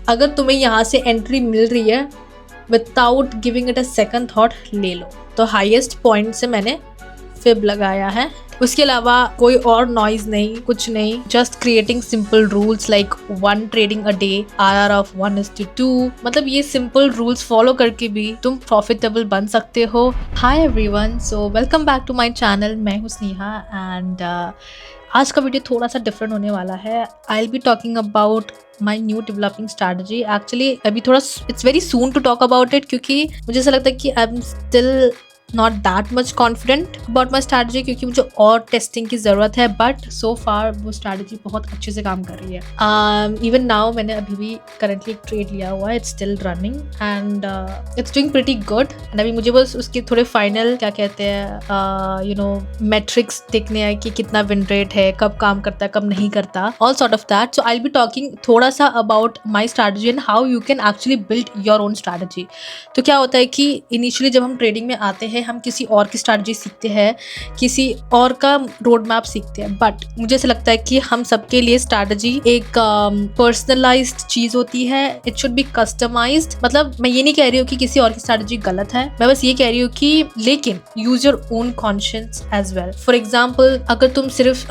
अगर तुम्हें यहाँ से एंट्री मिल रही है without giving it a second thought ले लो। तो हाईएस्ट पॉइंट से मैंने फिब लगाया है। उसके अलावा कोई और नॉइज नहीं, कुछ नहीं, just creating simple rules like 1 trading a day, IRR of 1:2। मतलब ये सिंपल रूल्स फॉलो करके भी तुम प्रॉफिटेबल बन सकते हो। Hi everyone, so welcome back to my channel. मैं हूँ स्नेहा एंड आज का वीडियो थोड़ा सा डिफरेंट होने वाला है। I will be talking about my new developing strategy. Actually अभी थोड़ा it's very soon to talk about it, क्योंकि मुझे ऐसा लगता है कि I am still not that much confident about my strategy, क्योंकि मुझे और टेस्टिंग की ज़रूरत है। बट सो फार वो स्ट्रैटेजी बहुत अच्छे से काम कर रही है। इवन नाउ मैंने अभी भी करंटली एक ट्रेड लिया हुआ है, it's still running and it's doing pretty good. And अभी मुझे बस उसके थोड़े फाइनल क्या कहते हैं मेट्रिक्स देखने हैं कि कितना विन रेट है, कब काम करता है, कब नहीं करता, all sort of that. So I will be talking थोड़ा सा about my strategy and how you can actually build your own strategy. तो क्या होता है कि इनिशियली जब हम ट्रेडिंग में आते हैं, हम किसी और की स्ट्रैटेजी सीखते हैं, किसी और का रोड मैप सीखते हैं। बट मुझे ऐसा लगता है कि हम सबके लिए स्ट्रैटेजी एक पर्सनलाइज्ड चीज होती है। It should be customised. मतलब मैं ये नहीं कह रही हूँ कि किसी और की स्ट्रैटेजी गलत है, मैं बस ये कह रही हूँ कि लेकिन use your own conscious as well. For example, अगर तुम सिर्फ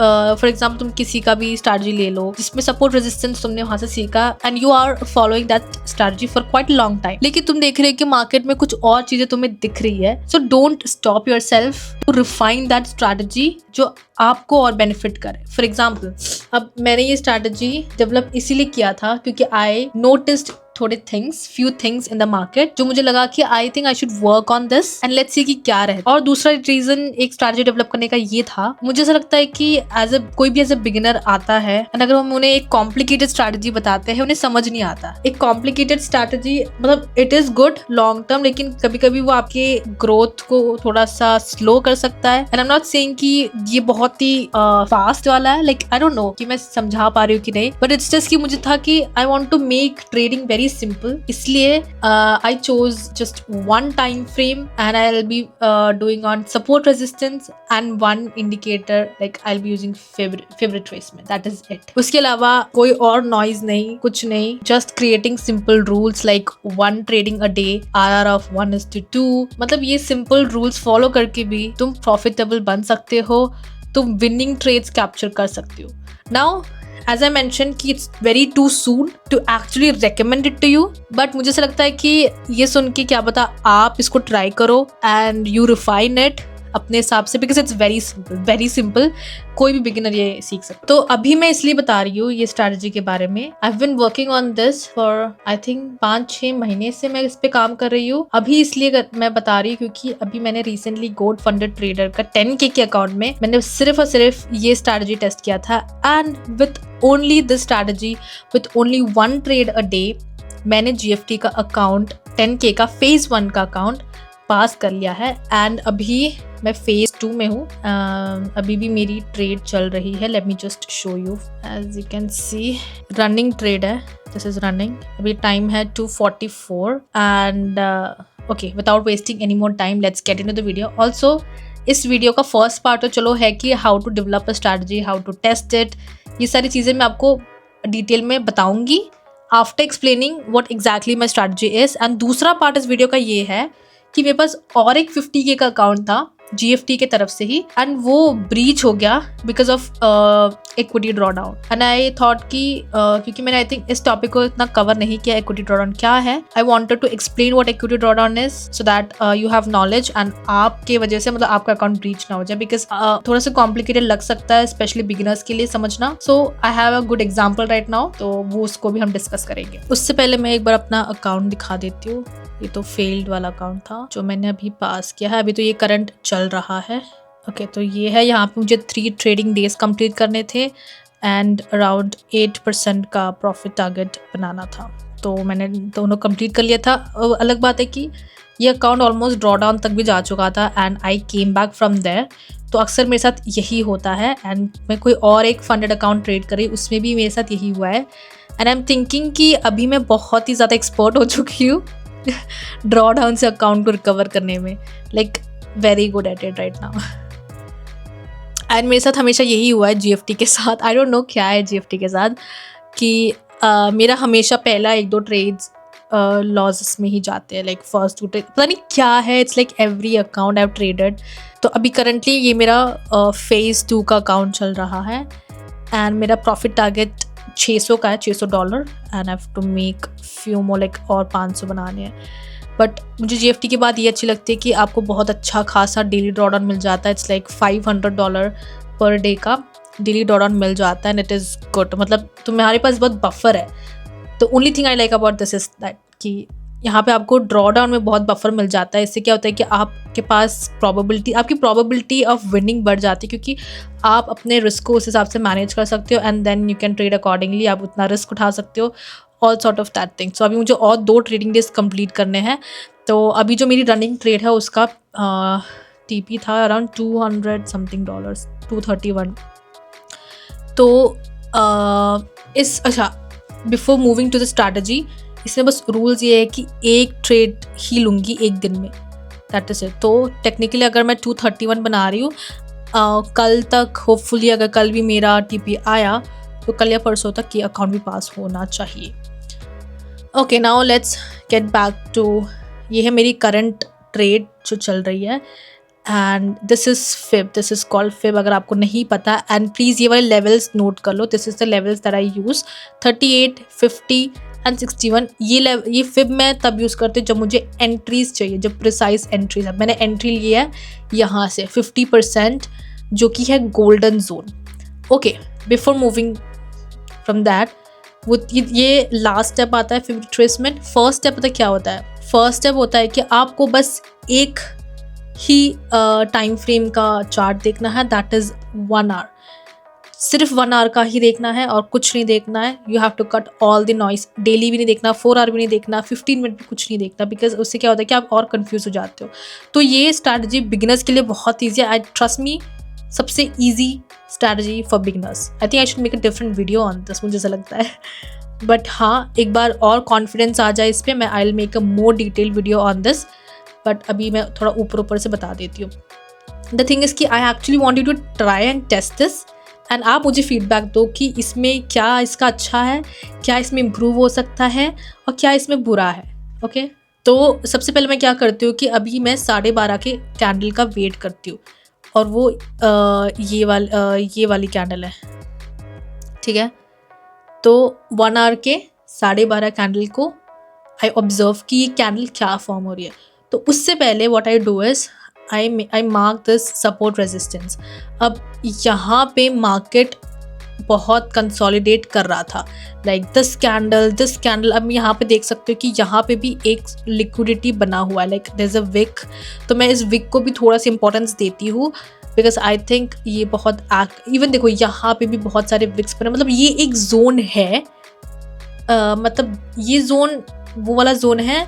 तुम किसी का भी स्ट्रैटेजी ले लो जिसमें सपोर्ट रेजिस्टेंस तुमने वहां से सीखा and you are following that strategy for quite long time, लेकिन तुम देख रहे हो कि मार्केट में कुछ और चीजें तुम्हें दिख रही है। So don't stop yourself to refine that strategy जो आपको और बेनिफिट करे। फॉर एग्जाम्पल, अब मैंने ये स्ट्रैटेजी डेवलप इसीलिए किया था क्योंकि आई नोटिस्ड थोड़े few things in the market जो मुझे लगा कि I think I should work on this and let's see कि क्या रहे। और दूसरा रीजन एक स्ट्रैटेजी डेवलप करने का ये था, मुझे ऐसा लगता है कि कोई भी एज ए बिगिनर आता है एंड अगर हम उन्हें एक कॉम्प्लिकेटेड स्ट्रैटेजी बताते हैं, उन्हें समझ नहीं आता। एक कॉम्प्लिकेटेड स्ट्रैटेजी मतलब it is good long term, लेकिन कभी कभी वो आपके ग्रोथ को थोड़ा सा स्लो कर सकता है। And I am not saying कि ये बहुत ही फास्ट वाला है, लाइक आई डोंट नो कि मैं समझा पा रही हूँ कि नहीं, बट इट्स जस्ट कि मुझे था कि I want to make trading very simple, इसलिए I chose just one time frame and I'll be doing on support resistance and one indicator, like I'll be using fib retracement, that is it. उसके अलावा कोई और noise नहीं, कुछ नहीं, just creating simple rules like 1 trading a day, IRR of 1:2। मतलब ये simple rules follow करके भी तुम profitable बन सकते हो, तुम winning trades capture कर सकते हो। Now as I mentioned कि it's very too soon to actually recommend it to you, but मुझे ऐसा लगता है कि ये सुन के क्या पता आप इसको ट्राई करो and you refine it अपने हिसाब से, because it's very simple, कोई भी बिगिनर ये सीख सकता। तो अभी मैं इसलिए बता रही हूँ ये स्ट्रैटेजी के बारे में। I've been working on this for I think 5-6 महीने से मैं इस पे काम कर रही हूँ। अभी इसलिए मैं बता रही हूँ क्योंकि अभी मैंने रिसेंटली गोल्ड फंडेड ट्रेडर का 10K के अकाउंट में मैंने सिर्फ और सिर्फ ये स्ट्रैटेजी टेस्ट किया था and with only this strategy, with only 1 trade a day, मैंने GFT का अकाउंट 10K का फेज 1 का अकाउंट पास कर लिया है। एंड अभी मैं फेज 2 में हूँ। अभी भी मेरी ट्रेड चल रही है। Let me just show you, as you can see running trade है, दिस इज रनिंग। अभी टाइम है 2:44 and okay, without wasting any more time let's get into the video. Also इस वीडियो का फर्स्ट पार्ट तो चलो है कि how to develop a strategy, how to test it, ये सारी चीज़ें मैं आपको डिटेल में बताऊंगी after explaining what exactly my strategy is. And दूसरा पार्ट इस वीडियो का ये है कि मेरे पास और एक 50K का अकाउंट था GFT के तरफ से ही एंड वो ब्रीच हो गया because of equity drawdown. And I thought कि क्योंकि मैंने आई थिंक इस टॉपिक को इतना कवर नहीं किया, इक्विटी ड्रॉडाउन क्या है, I wanted to explain what equity drawdown is so that you have knowledge and आपके वजह से मतलब आपका अकाउंट ब्रीच ना हो जाए, बिकॉज थोड़ा सा कॉम्प्लिकेटेड लग सकता है स्पेशली बिगिनर्स के लिए समझना। So I have a good example right now, तो वो उसको भी हम डिस्कस करेंगे। उससे पहले मैं एक बार अपना अकाउंट दिखा देती हूँ। ये तो फेल्ड वाला अकाउंट था जो मैंने अभी पास किया है, अभी तो ये करंट चल रहा है। ओके, तो ये है, यहाँ पे मुझे 3 ट्रेडिंग डेज कंप्लीट करने थे एंड अराउंड 8% का प्रॉफिट टारगेट बनाना था, तो मैंने दोनों कंप्लीट कर लिया था। अलग बात है कि ये अकाउंट ऑलमोस्ट ड्रॉ डाउन तक भी जा चुका था and I came back from there. तो अक्सर मेरे साथ यही होता है एंड मैं कोई और एक फंडेड अकाउंट ट्रेड करी, उसमें भी मेरे साथ यही हुआ है। एंड आई एम थिंकिंग कि अभी मैं बहुत ही ज़्यादा एक्सपर्ट हो चुकी हूँ ड्रॉ डाउन से अकाउंट को रिकवर करने में, like very good at it right now. And मेरे साथ हमेशा यही हुआ है GFT के साथ। आई डोंट नो क्या है GFT के साथ कि मेरा हमेशा पहला 1-2 ट्रेड्स लॉसेस में ही जाते हैं, लाइक फर्स्ट 2 ट्रेड पता नहीं क्या है, it's like every account I have traded. तो अभी करंटली ये मेरा फेज़ 2 का अकाउंट चल रहा है एंड मेरा प्रॉफिट टारगेट 600 का है, $600 and I have to make few more, like और 500 बनाने हैं। बट मुझे GFT के बाद ये अच्छी लगती है कि आपको बहुत अच्छा खासा डेली ड्रॉडाउन मिल जाता है। इट्स लाइक $500 पर डे का डेली ड्रॉडाउन मिल जाता है एंड इट इज़ गुड। मतलब तुम्हारे पास बहुत बफर है। तो only thing I like about this is that कि यहाँ पे आपको ड्रॉडाउन में बहुत बफर मिल जाता है। इससे क्या होता है कि आपके पास आपकी प्रोबेबिलिटी ऑफ विनिंग बढ़ जाती है, क्योंकि आप अपने रिस्क को उस हिसाब से मैनेज कर सकते हो and then you can trade accordingly. आप उतना रिस्क उठा सकते हो, all sort of that thing. So अभी मुझे और 2 ट्रेडिंग डेज कंप्लीट करने हैं। तो अभी जो मेरी रनिंग ट्रेड है उसका TP था अराउंड $200 समथिंग, 231। तो अच्छा, before moving to the strategy, इसमें बस रूल्स ये है कि एक ट्रेड ही लूँगी एक दिन में, दैट इज इट। तो टेक्निकली अगर मैं 231 बना रही हूँ कल तक, होपफुली अगर कल भी मेरा TP आया तो कल या परसों तक ये अकाउंट भी पास होना चाहिए। Okay, now let's get back to, ये है मेरी करंट ट्रेड जो चल रही है and this is called fib अगर आपको नहीं पता। एंड प्लीज़ ये वाले लेवल्स नोट कर लो, this is the levels that I use, 38, 50 and 61। ये फिब मैं तब यूज़ करती हूँ जब मुझे एंट्रीज चाहिए, जब प्रिसाइज एंट्रीज है। मैंने एंट्री लिया है यहाँ से 50% जो कि है golden zone. Okay, before moving from that, वो ये लास्ट स्टेप आता है फिब रिट्रेसमेंट। फर्स्ट स्टेप पता क्या होता है? फर्स्ट स्टेप होता है कि आपको बस एक ही टाइम फ्रेम का चार्ट देखना है, दैट इज़ 1 आवर। सिर्फ 1 आवर का ही देखना है और कुछ नहीं देखना है। You have to cut all the noise. Daily भी नहीं देखना, 4 आवर भी नहीं देखना, 15 मिनट भी कुछ नहीं देखना, बिकॉज उससे क्या होता है कि आप और कंफ्यूज हो जाते हो। तो ये स्ट्रैटेजी बिगिनर्स के लिए बहुत ईजी है। आई ट्रस्ट मी, सबसे easy strategy for beginners. I think I should make a different video on this, मुझे ऐसा लगता है। बट हाँ, एक बार और कॉन्फिडेंस आ जाए इस पर, मैं आई will make a more detail video on this. But अभी मैं थोड़ा ऊपर से बता देती हूँ। द थिंग इज़ कि I actually want you to try and test this and आप मुझे फीडबैक दो कि इसमें क्या इसका अच्छा है, क्या इसमें इम्प्रूव हो सकता है और क्या इसमें बुरा है। ओके, तो सबसे पहले मैं क्या करती हूँ कि अभी मैं 12:30 के कैंडल का वेट करती हूँ और वो ये वाली कैंडल है, ठीक है। तो 1 आवर के 12:30 कैंडल को आई ऑब्जर्व कि ये कैंडल क्या फॉर्म हो रही है। तो उससे पहले what I do is I mark this support resistance. अब यहाँ पे मार्केट बहुत कंसोलिडेट कर रहा था, लाइक दिस कैंडल। अब यहाँ पे देख सकते हो कि यहाँ पे भी एक लिक्विडिटी बना हुआ है, like there is a wick. तो मैं इस विक को भी थोड़ा सा इंपॉर्टेंस देती हूँ, बिकॉज आई थिंक ये बहुत इवन देखो यहाँ पे भी बहुत सारे विक्स बने, मतलब ये एक जोन है। मतलब ये जोन वो वाला जोन है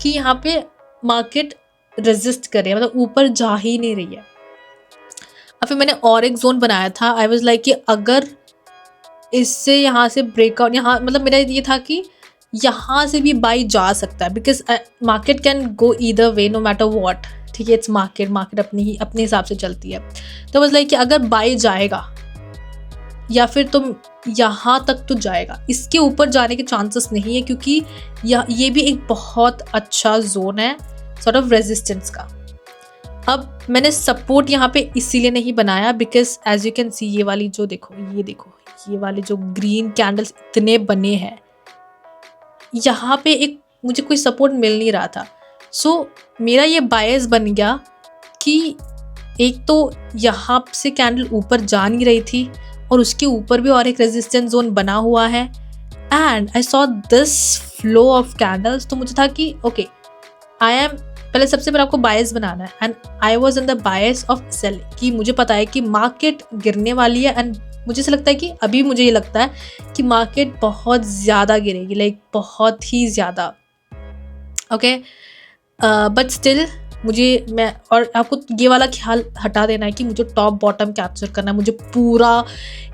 कि यहाँ पे मार्केट रेजिस्ट कर रही है, मतलब ऊपर जा ही नहीं रही है। अब फिर मैंने और एक जोन बनाया था। आई वाज लाइक कि अगर इससे यहाँ से ब्रेकआउट, यहाँ मतलब मेरा ये था कि यहाँ से भी बाई जा सकता है, because market can go either way no matter what, ठीक है। इट्स मार्केट अपने हिसाब से चलती है। तो वाज लाइक कि अगर बाई जाएगा या फिर तुम यहाँ तक तो जाएगा, इसके ऊपर जाने के चांसेस नहीं है, क्योंकि ये भी एक बहुत अच्छा जोन है सॉर्ट ऑफ रेजिस्टेंस का। अब मैंने सपोर्ट यहाँ पे इसीलिए नहीं बनाया because as you can see ये वाली जो देखो ये वाले जो ग्रीन कैंडल्स इतने बने हैं, यहाँ पे एक मुझे कोई सपोर्ट मिल नहीं रहा था। सो मेरा ये बायस बन गया कि एक तो यहाँ से कैंडल ऊपर जा नहीं रही थी और उसके ऊपर भी और एक रेजिस्टेंस जोन बना हुआ है and I saw this flow of candles. तो मुझे था कि ओके, पहले सबसे पहले आपको बायस बनाना है and I was in the bias of sell, कि मुझे पता है कि मार्केट गिरने वाली है एंड मुझे ऐसा लगता है कि अभी मुझे ये लगता है कि मार्केट बहुत ज़्यादा गिरेगी, लाइक बहुत ही ज़्यादा। ओके, बट स्टिल मैं और आपको ये वाला ख्याल हटा देना है कि मुझे टॉप बॉटम कैप्चर करना है। मुझे पूरा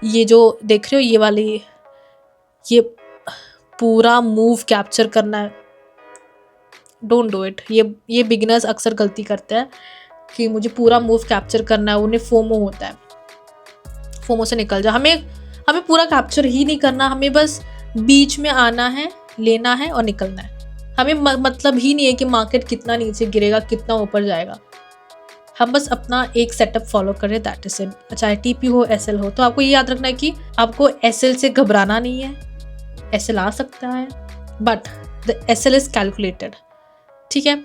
ये जो देख रहे हो ये पूरा मूव कैप्चर करना है। Don't do it. ये बिगिनर्स अक्सर गलती करते हैं कि मुझे पूरा मूव कैप्चर करना है, उन्हें फोमो होता है। फोमो से निकल जा। हमें पूरा कैप्चर ही नहीं करना, हमें बस बीच में आना है, लेना है और निकलना है। हमें मतलब ही नहीं है कि मार्केट कितना नीचे गिरेगा, कितना ऊपर जाएगा। हम बस अपना एक सेटअप फॉलो करें, दैट इज इट। चाहे टीपी हो, एसएल हो, तो आपको ये याद रखना है कि आपको एसएल से घबराना नहीं है। एसएल आ सकता है but the SL is calculated, ठीक है।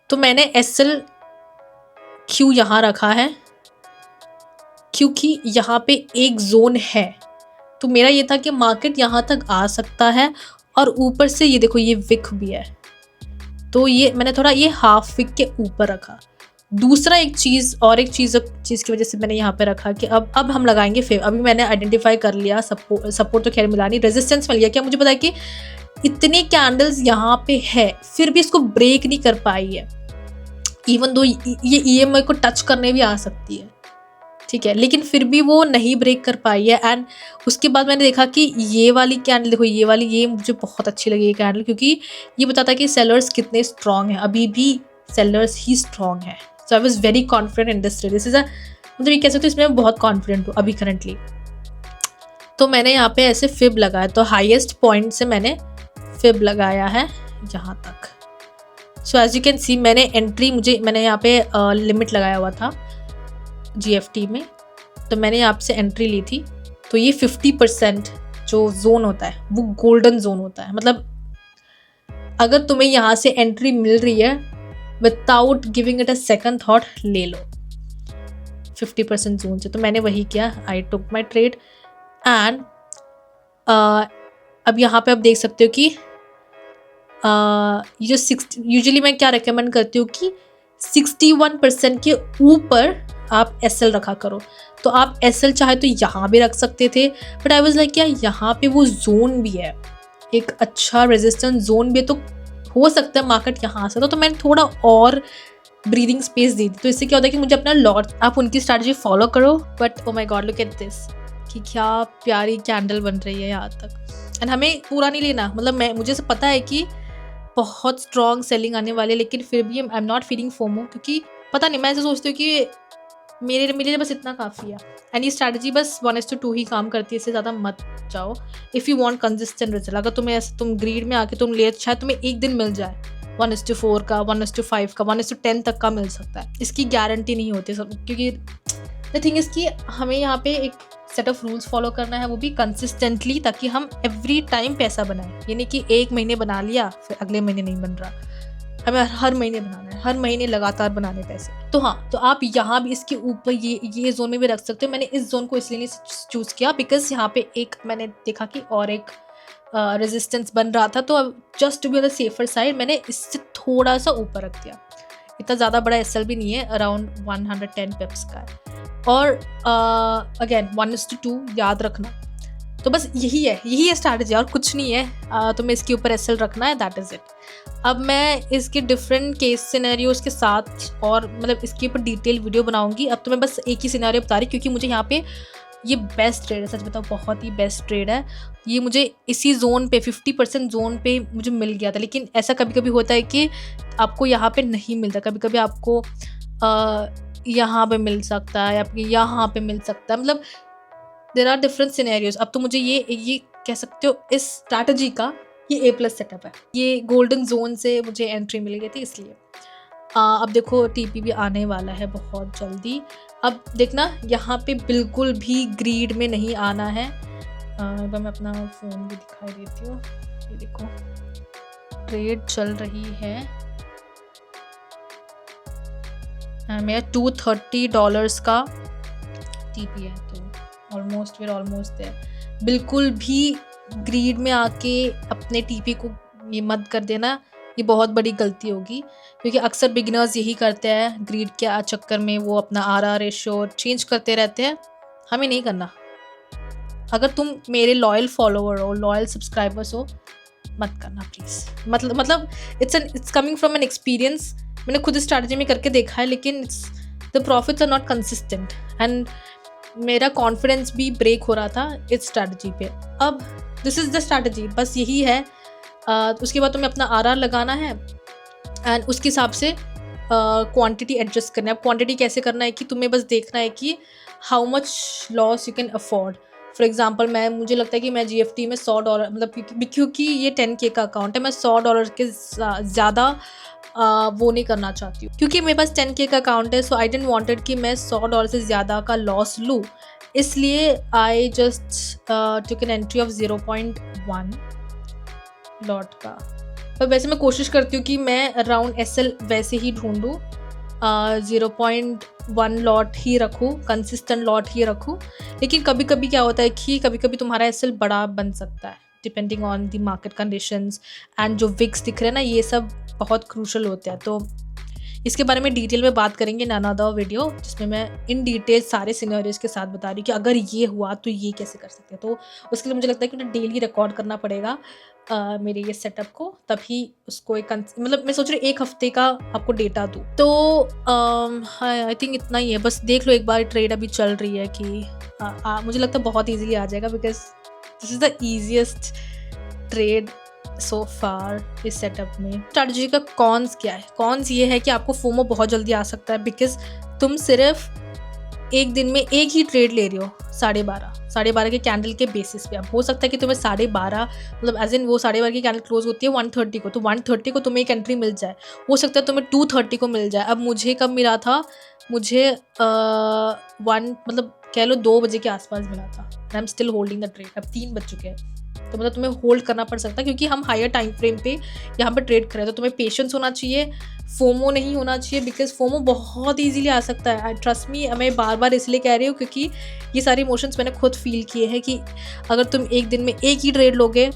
तो मैंने एसएल क्यों यहाँ रखा है, क्योंकि यहाँ पे एक जोन है। तो मेरा ये था कि मार्केट यहाँ तक आ सकता है और ऊपर से ये देखो ये विक भी है, तो ये मैंने थोड़ा ये हाफ विक के ऊपर रखा। दूसरा एक चीज़ की वजह से मैंने यहाँ पे रखा कि अब हम लगाएंगे फेव। अभी मैंने आइडेंटिफाई कर लिया, सपोर्ट तो खैर मिला नहीं, रेजिस्टेंस मिल गया। क्या मुझे पता है कि इतनी कैंडल्स यहाँ पे है फिर भी इसको ब्रेक नहीं कर पाई है, इवन दो ये EMI को टच करने भी आ सकती है, ठीक है, लेकिन फिर भी वो नहीं ब्रेक कर पाई है। एंड उसके बाद मैंने देखा कि ये वाली कैंडल देखो, ये मुझे बहुत अच्छी लगी ये कैंडल, क्योंकि ये बताता है कि सेलर्स कितने स्ट्रांग हैं। अभी भी सेलर्स ही स्ट्रांग है। So I was very confident in this trade. This is मतलब ये कह सकते हो इसमें मैं बहुत कॉन्फिडेंट हूँ अभी करंटली। तो मैंने यहाँ पे ऐसे फिब लगाया, तो हाईएस्ट पॉइंट से मैंने फिब लगाया है यहाँ तक। So as you can see मैंने मैंने यहाँ पे लिमिट लगाया हुआ था GFT में, तो मैंने यहाँ से एंट्री ली थी। तो ये 50% जो जोन होता है वो गोल्डन जोन होता है। मतलब अगर तुम्हें यहाँ से एंट्री मिल रही है without giving it a second thought, ले लो 50% जोन से। तो मैंने वही किया, आई टुक माई ट्रेड। एंड अब यहाँ पे आप देख सकते हो कि ये जो यूजुअली मैं क्या रिकमेंड करती हूँ कि 61% के ऊपर आप एसएल रखा करो। तो आप एसएल चाहे तो यहाँ भी रख सकते थे, बट आई वाज लाइक क्या यहाँ पे वो जोन भी है, एक अच्छा रेजिस्टेंस जोन भी है, तो हो सकता है मार्केट यहाँ आ सकता। तो मैंने थोड़ा और ब्रीदिंग स्पेस दे दी। तो इससे क्या होता है कि मुझे अपना लॉट, आप उनकी स्ट्रैटेजी फॉलो करो। But oh my God look at this, कि क्या प्यारी कैंडल बन रही है यहाँ तक। एंड हमें पूरा नहीं लेना, मतलब मुझे से पता है कि बहुत स्ट्रॉन्ग सेलिंग आने वाली है, लेकिन फिर भी I am not feeling FOMO, क्योंकि पता नहीं, मैं ऐसे सोचती हूँ कि मेरे लिए बस इतना काफ़ी है। एंड ये स्ट्रैटेजी बस 1:2 ही काम करती है, इससे ज़्यादा मत जाओ if you want consistent result. अगर तुम ग्रीड में आके तुम ले, शायद तुम्हें एक दिन मिल जाए 1:4 का, 1:5 का, 1:10 तक का मिल सकता है, इसकी गारंटी नहीं होती सब। क्योंकि द थिंग इज़ कि हमें यहाँ पे एक सेट ऑफ रूल्स फॉलो करना है, वो भी कंसिस्टेंटली, ताकि हम एवरी टाइम पैसा बनाएं। यानी कि एक महीने बना लिया फिर अगले महीने नहीं बन रहा, हमें हर महीने बनाना है, हर महीने लगातार बनाने पैसे। तो हाँ, तो आप यहाँ भी इसके ऊपर ये जोन में भी रख सकते हो। मैंने इस जोन को इसलिए नहीं चूज़ किया बिकॉज यहाँ पे एक मैंने देखा कि और एक रेजिस्टेंस बन रहा था, तो अब just to be on the safer side मैंने इससे थोड़ा सा ऊपर रख दिया। इतना ज़्यादा बड़ा एसएल भी नहीं है, अराउंड 110 पिप्स का है। और अगेन 1:2 याद रखना। तो बस यही है स्ट्रैटेजी, और कुछ नहीं है। तुम्हें इसके ऊपर एसएल रखना है, दैट इज़ इट। अब मैं इसके डिफरेंट केस सिनेरियोज़ के साथ और मतलब इसके ऊपर डिटेल वीडियो बनाऊंगी। अब तो मैं बस एक ही सिनेरियो बता रही, क्योंकि मुझे यहाँ पे ये बेस्ट ट्रेड है, सच बताओ बहुत ही बेस्ट ट्रेड है। ये मुझे इसी जोन पे 50% जोन पे मुझे मिल गया था। लेकिन ऐसा कभी कभी होता है कि आपको यहाँ पे नहीं मिलता, कभी कभी आपको यहाँ पे मिल सकता है, आपके यहाँ पे मिल सकता है, मतलब देयर आर डिफरेंट सिनेरियोज। अब तो मुझे ये कह सकते हो इस स्ट्रैटेजी का ये A+ सेटअप है। ये गोल्डन जोन से मुझे एंट्री मिल गई थी, इसलिए अब देखो TP भी आने वाला है बहुत जल्दी। अब देखना यहाँ पे बिल्कुल भी ग्रीड में नहीं आना है। एक बार मैं अपना फ़ोन भी दिखाई देती हूँ। ये देखो ट्रेड चल रही है, मेरा $230 का TP है, तो ऑलमोस्ट देयर। बिल्कुल भी ग्रीड में आके अपने TP को ये मत कर देना, ये बहुत बड़ी गलती होगी। क्योंकि अक्सर बिगिनर्स यही करते हैं, ग्रीड के चक्कर में वो अपना RR रेशो चेंज करते रहते हैं। हमें नहीं करना। अगर तुम मेरे लॉयल फॉलोअर हो, लॉयल सब्सक्राइबर्स हो, मत करना प्लीज़। मतलब it's coming from an experience. मैंने खुद स्ट्रैटेजी में करके देखा है, लेकिन the profits are not consistent and मेरा कॉन्फिडेंस भी ब्रेक हो रहा था इस स्ट्रैटेजी पे। अब दिस इज़ द स्ट्रैटेजी, बस यही है। उसके बाद तुम्हें अपना RR लगाना है एंड उसके हिसाब से क्वांटिटी एडजस्ट करना है। अब क्वांटिटी कैसे करना है कि तुम्हें बस देखना है कि how much loss you can afford. For example मुझे लगता है कि मैं GFT में $100 मतलब क्योंकि ये 10K का अकाउंट है, मैं $100 के ज़्यादा वो नहीं करना चाहती हूँ, क्योंकि मेरे पास 10K का अकाउंट है। सो आई डेंट वांटेड कि मैं $100 से ज़्यादा का लॉस लूँ, इसलिए I just took an entry of 0.1 lot का। पर वैसे मैं कोशिश करती हूँ कि मैं अराउंड SL वैसे ही ढूंढूँ, 0.1 लॉट ही रखूँ, कंसिस्टेंट लॉट ही रखूँ। लेकिन कभी कभी क्या होता है कि कभी कभी तुम्हारा SL बड़ा बन सकता है, depending on the market conditions. And जो विक्स दिख रहे हैं ना, ये सब बहुत क्रूशल होते हैं। तो इसके बारे में डिटेल में बात करेंगे इन अनदर वीडियो, जिसमें मैं इन डिटेल सारे सिनेरियोज के साथ बता रही हूँ कि अगर ये हुआ तो ये कैसे कर सकते हैं। तो उसके लिए मुझे लगता है कि मुझे डेली रिकॉर्ड करना पड़ेगा मेरे ये सेटअप को, तभी उसको एक मतलब मैं सोच रही हूँ 1 हफ्ते का आपको डेटा दूँ। तो आई थिंक इतना ही है, बस देख लो एक बार ट्रेड अभी चल रही है कि मुझे लगता है बहुत ईजिली आ जाएगा, because this is the easiest trade so far इस सेटअप में। स्ट्रैटेजी का कॉन्स क्या है? कॉन्स ये है कि आपको फोमो बहुत जल्दी आ सकता है, बिकॉज तुम सिर्फ एक दिन में एक ही ट्रेड ले रही हो 12:30 के कैंडल के बेसिस पे। अब हो सकता है कि तुम्हें 12:30 मतलब एज इन वो 12:30 की कैंडल क्लोज होती है 1:30 को, तो 1:30 को तुम्हें एक एंट्री मिल जाए, हो सकता है तुम्हें 2:30 को मिल जाए। अब मुझे कब मिला था? मुझे 1 मतलब कह लो 2 बजे के आसपास मिला था। आई am still holding the trade. अब 3 बज चुके हैं, तो मतलब तुम्हें होल्ड करना पड़ सकता है, क्योंकि हम हायर टाइम फ्रेम पे यहाँ पे ट्रेड करें। तो तुम्हें पेशेंस होना चाहिए, फोमो नहीं होना चाहिए, बिकॉज फोमो बहुत इजीली आ सकता है। ट्रस्ट मी, मैं बार बार इसलिए कह रही हूँ क्योंकि ये सारे इमोशंस मैंने खुद फील किए हैं कि अगर तुम एक दिन में एक ही ट्रेड लोगे,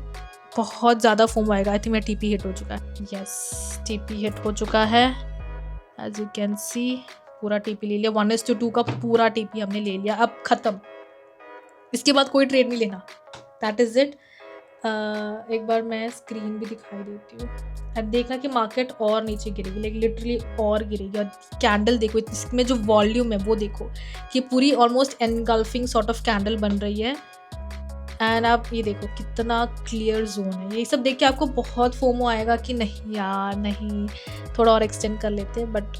बहुत ज़्यादा फोमो आएगा। आई थिंक मेरा TP हिट हो चुका है। यस, TP हिट हो चुका है, एज यू कैन सी पूरा TP ले लिया। 1:2 का पूरा TP हमने ले लिया। अब खत्म, इसके बाद कोई ट्रेड नहीं लेना। That is it. एक बार मैं स्क्रीन भी दिखाई देती हूँ। अब देखना कि मार्केट और नीचे गिरेगी, लाइक लिटरली और गिरेगी। और कैंडल देखो, इसमें जो वॉल्यूम है वो देखो कि पूरी almost engulfing sort of candle बन रही है। एंड आप ये देखो कितना क्लियर जोन है। ये सब देख के आपको बहुत फोमो आएगा कि नहीं यार, नहीं थोड़ा और एक्सटेंड कर लेते हैं, बट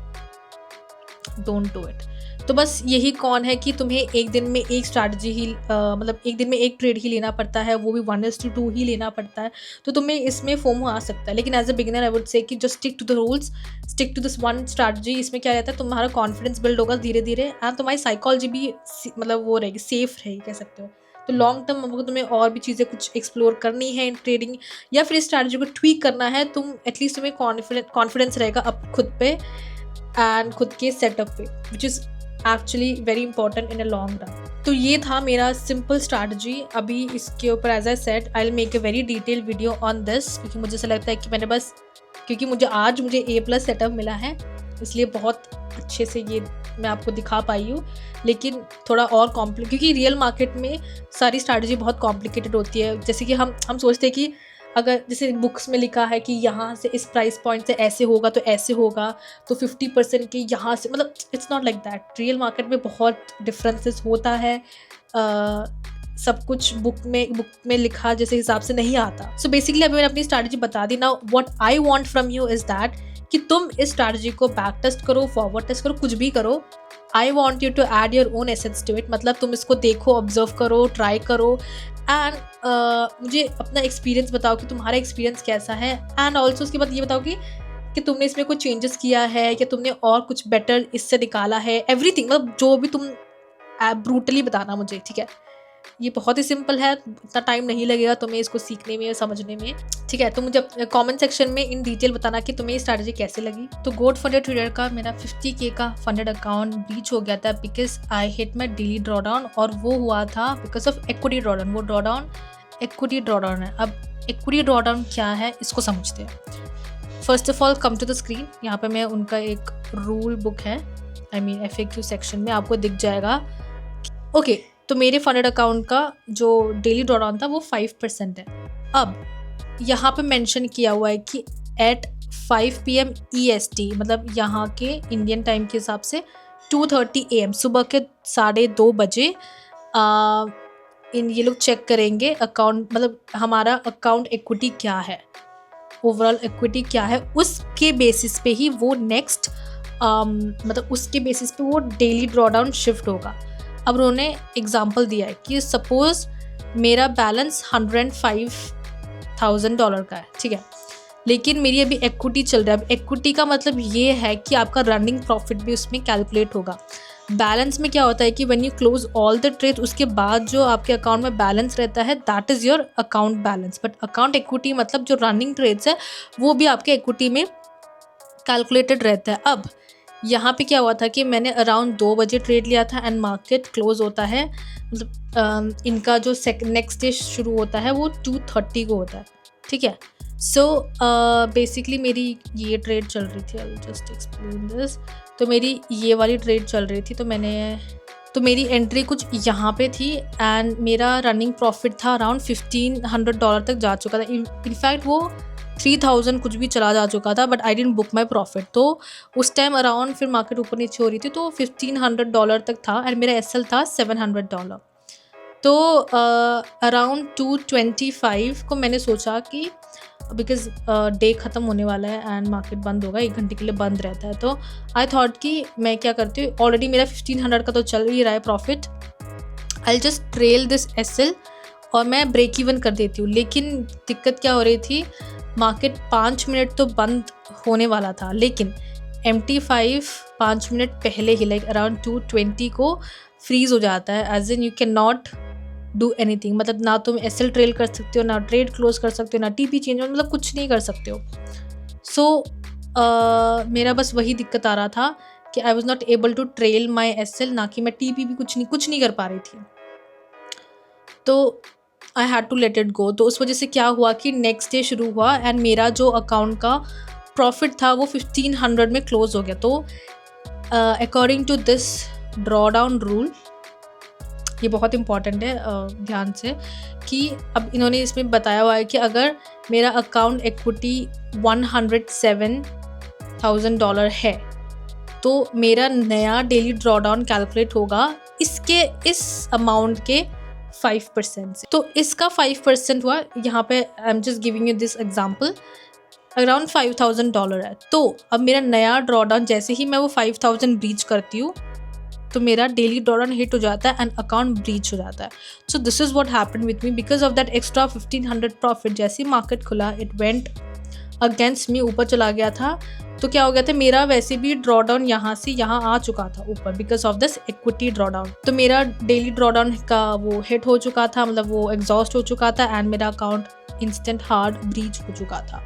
डोंट डू इट। तो बस यही कौन है कि तुम्हें एक दिन में एक स्ट्रैटेजी ही मतलब एक दिन में एक ट्रेड ही लेना पड़ता है, वो भी 1:2 ही लेना पड़ता है। तो तुम्हें इसमें फोमो आ सकता है, लेकिन as a beginner I would say कि just stick to the rules, stick to this one strategy. इसमें क्या रहता है, तुम्हारा कॉन्फिडेंस बिल्ड होगा धीरे धीरे, एंड तुम्हारी साइकोलॉजी भी मतलब वो रहेगी, सेफ रहेगी कह सकते हो। तो लॉन्ग टर्म अगर तुम्हें और भी चीज़ें कुछ एक्सप्लोर करनी है इन ट्रेडिंग, या फिर इस स्ट्रैटेजी को ट्वीक करना है, तुम एटलीस्ट तुम्हें कॉन्फिडेंस रहेगा अब खुद पे एंड खुद के सेटअप पे, which is actually very important in a long run. तो ये था मेरा सिंपल स्ट्रैटेजी। अभी इसके ऊपर as I said I will make a very detail video on this, क्योंकि मुझे ऐसा लगता है कि मैंने बस क्योंकि मुझे आज A+ सेटअप मिला है, इसलिए बहुत अच्छे से ये मैं आपको दिखा पाई हूँ। लेकिन थोड़ा और क्योंकि रियल मार्केट में सारी स्ट्रैटेजी बहुत कॉम्प्लिकेटेड होती है। जैसे कि हम सोचते हैं कि अगर जैसे बुक्स में लिखा है कि यहाँ से इस प्राइस पॉइंट से ऐसे होगा तो ऐसे होगा, तो 50% के यहाँ से, मतलब it's not like that. Real market में बहुत डिफरेंसेस होता है। सब कुछ बुक में लिखा जैसे हिसाब से नहीं आता। सो बेसिकली अभी मैंने अपनी स्ट्रैटेजी बता दी। Now what I want from you is that कि तुम इस स्ट्रैटेजी को बैक टेस्ट करो, फॉरवर्ड टेस्ट करो, कुछ भी करो। I want you to add your own assets to it. मतलब तुम इसको देखो, ऑब्जर्व करो, ट्राई करो, एंड मुझे अपना एक्सपीरियंस बताओ कि तुम्हारा एक्सपीरियंस कैसा है। एंड ऑल्सो उसके बाद ये बताओ कि तुमने इसमें कुछ चेंजेस किया है या तुमने और कुछ बेटर इससे निकाला है। एवरीथिंग, मतलब जो भी तुम ब्रूटली बताना मुझे, ठीक है। ये बहुत ही सिंपल है, इतना टाइम नहीं लगेगा तुम्हें इसको सीखने में, समझने में, ठीक है। तो मुझे कमेंट सेक्शन में इन डिटेल बताना कि तुम्हें ये स्ट्रैटेजी कैसे लगी। तो गोड फंडेड ट्रेडर का मेरा 50K का फंडेड अकाउंट ब्रीच हो गया था because I hit my daily drawdown, और वो हुआ था बिकॉज ऑफ इक्विटी ड्रॉडाउन। वो ड्रॉडाउन इक्विटी ड्रॉडाउन है। अब इक्विटी ड्रॉडाउन क्या है इसको समझते हैं। First of all come to the screen. यहाँ पे मैं उनका एक रूल बुक है, आई मीन FAQ सेक्शन में आपको दिख जाएगा। ओके, तो मेरे फंडेड अकाउंट का जो डेली ड्रॉडाउन था वो 5% है। अब यहाँ पे मेंशन किया हुआ है कि एट 5 PM EST, मतलब यहाँ के इंडियन टाइम के हिसाब से 2:30 AM, सुबह के 2:30 बजे ये लोग चेक करेंगे अकाउंट, मतलब हमारा अकाउंट इक्विटी क्या है, ओवरऑल इक्विटी क्या है। उसके बेसिस पे ही वो नेक्स्ट मतलब उसके बेसिस पे वो डेली ड्रॉडाउन शिफ्ट होगा। अब उन्होंने एग्जाम्पल दिया है कि सपोज मेरा बैलेंस $105,000 का है, ठीक है, लेकिन मेरी अभी इक्विटी चल रहा है। अब इक्विटी का मतलब ये है कि आपका रनिंग प्रॉफिट भी उसमें कैलकुलेट होगा। बैलेंस में क्या होता है कि when you close all the trade, उसके बाद जो आपके अकाउंट में बैलेंस रहता है that is your account balance. But account equity मतलब जो रनिंग ट्रेड्स है वो भी आपके इक्विटी में कैलकुलेटेड रहता है। अब यहाँ पे क्या हुआ था कि मैंने अराउंड 2 बजे ट्रेड लिया था एंड मार्केट क्लोज होता है, मतलब इनका जो नेक्स्ट डे शुरू होता है वो 2:30 को होता है, ठीक है। सो बेसिकली मेरी ये ट्रेड चल रही थी, I will just explain this. तो मेरी ये वाली ट्रेड चल रही थी, तो मेरी एंट्री कुछ यहाँ पे थी एंड मेरा रनिंग प्रॉफिट था अराउंड $1,500 तक जा चुका था। इनफैक्ट वो 3,000 कुछ भी चला जा चुका था, but I didn't book my profit. तो उस टाइम अराउंड फिर मार्केट ऊपर नीचे हो रही थी तो $1,500 तक था एंड मेरा SL था $700। तो अराउंड 2:25 को मैंने सोचा कि बिकॉज डे ख़त्म होने वाला है एंड मार्केट बंद होगा, 1 घंटे के लिए बंद रहता है, तो आई थॉट कि मैं क्या करती हूँ, ऑलरेडी मेरा 1,500 का तो चल ही रहा है profit, I just trail this SL और मैं ब्रेक इवन कर देती हूँ। लेकिन दिक्कत क्या हो रही थी, मार्केट 5 मिनट तो बंद होने वाला था, लेकिन MT5 5 मिनट पहले ही लाइक अराउंड 2:20 को फ्रीज हो जाता है, as in you can not do anything. मतलब ना तुम SL ट्रेल कर सकते हो, ना ट्रेड क्लोज कर सकते हो, ना TP चेंज, मतलब कुछ नहीं कर सकते हो। सो मेरा बस वही दिक्कत आ रहा था कि I was not able to trail my SL, ना कि मैं TP भी कुछ नहीं कर पा रही थी, तो I had to let it go. तो उस वजह से क्या हुआ कि नेक्स्ट डे शुरू हुआ एंड मेरा जो अकाउंट का प्रॉफिट था वो 1,500 में क्लोज हो गया। तो according to this drawdown rule, ये बहुत इंपॉर्टेंट है ध्यान से, कि अब इन्होंने इसमें बताया हुआ है कि अगर मेरा अकाउंट इक्विटी $107,000 है तो मेरा नया डेली ड्रॉ डाउन कैलकुलेट होगा इस अमाउंट के 5% से। तो इसका 5% हुआ यहाँ पे, I am just giving you this example, around $5,000 है। तो अब मेरा नया ड्रॉ डाउन जैसे ही मैं वो 5,000 ब्रीच करती हूँ तो मेरा डेली ड्रॉ डाउन हिट हो जाता है एंड अकाउंट ब्रीच हो जाता है। So this is what happened with me because of that extra 1,500 profit. जैसे ही मार्केट खुला इट वेंट अगेंस्ट मी, ऊपर चला गया था। तो क्या हो गया था, मेरा वैसे भी ड्रॉ डाउन यहाँ से यहाँ आ चुका था ऊपर because of this equity draw down. तो मेरा डेली ड्रॉ डाउन का वो हिट हो चुका था, मतलब वो एग्जॉस्ट हो चुका था एंड मेरा अकाउंट इंस्टेंट हार्ड ब्रीच हो चुका था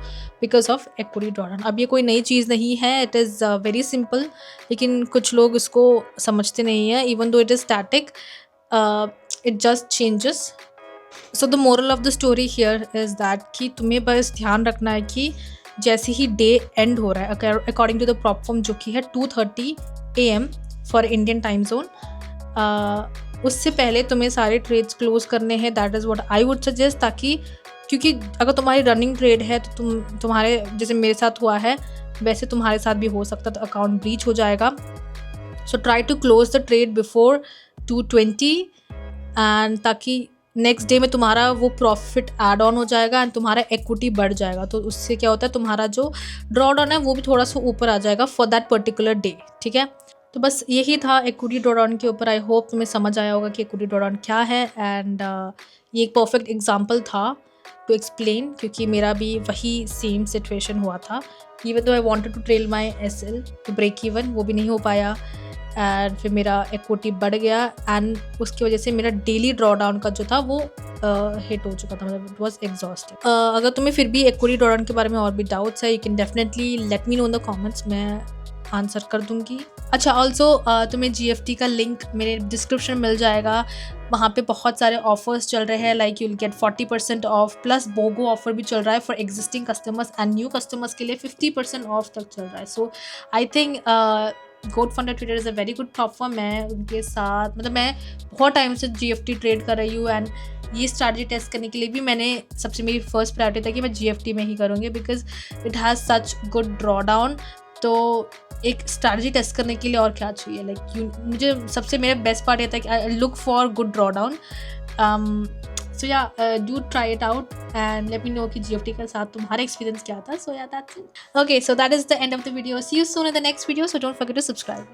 because of equity draw down. अब ये कोई नई चीज़ नहीं है, इट इज़ वेरी सिंपल, लेकिन कुछ लोग इसको समझते नहीं है। Even though it is static, it just changes. So the moral of the story here is that कि तुम्हें बस ध्यान रखना है कि जैसे ही डे एंड हो रहा है according to the prop firm जो कि है 2:30 AM for Indian time zone, उससे पहले तुम्हें सारे ट्रेड्स क्लोज करने हैं। That is what I would suggest, ताकि क्योंकि अगर तुम्हारी रनिंग ट्रेड है तो तुम्हारे जैसे मेरे साथ हुआ है वैसे तुम्हारे साथ भी हो सकता है, तो अकाउंट ब्रीच हो जाएगा। So try to close the trade before 2:20 and ताकि नेक्स्ट डे में तुम्हारा वो प्रॉफिट ऐड ऑन हो जाएगा एंड तुम्हारा इक्विटी बढ़ जाएगा। तो उससे क्या होता है, तुम्हारा जो ड्रॉ डाउन है वो भी थोड़ा सा ऊपर आ जाएगा फॉर दैट पर्टिकुलर डे, ठीक है। तो बस यही था इक्विटी ड्रॉ डाउन के ऊपर। आई होप तुम्हें समझ आया होगा कि इक्विटी ड्रॉ डाउन क्या है एंड ये एक परफेक्ट एग्जाम्पल था टू एक्सप्लेन, क्योंकि मेरा भी वही सेम सिचुएशन हुआ था। Even though I wanted to trail my SL to break even, वो भी नहीं हो पाया एंड फिर मेरा इक्विटी बढ़ गया एंड उसकी वजह से मेरा डेली ड्रॉ डाउन का जो था वो हिट हो चुका था, मतलब इट वाज एग्जॉस्टेड। अगर तुम्हें फिर भी इक्विटी ड्रॉ डाउन के बारे में और भी डाउट्स है, you can definitely let me no in the comments, मैं आंसर कर दूंगी। अच्छा, ऑल्सो तुम्हें GFT का लिंक मेरे डिस्क्रिप्शन मिल जाएगा। वहाँ पे बहुत सारे ऑफर्स चल रहे हैं, like you will get 40% off, plus BOGO offer भी चल रहा है for existing customers and new customers के लिए 50% ऑफ तक चल रहा है। So I think GoatFunder trader is a very good platform. मैं उनके साथ, मतलब मैं बहुत टाइम से GFT ट्रेड कर रही हूँ एंड ये स्ट्रैटेजी टेस्ट करने के लिए भी मेरी फर्स्ट प्रायोरिटी था कि मैं GFT में ही करूँगी because it has such good draw down. तो एक स्ट्रैटेजी टेस्ट करने के लिए और क्या चाहिए, लाइक मुझे सबसे मेरा बेस्ट पार्ट ये था कि I look for good drawdown. So yeah do try it out and let me know कि GFT के साथ तुम्हारा एक्सपीरियंस क्या था। सो या that's it. Okay, so that is the end of the video. See you soon in the next video, so don't forget to subscribe.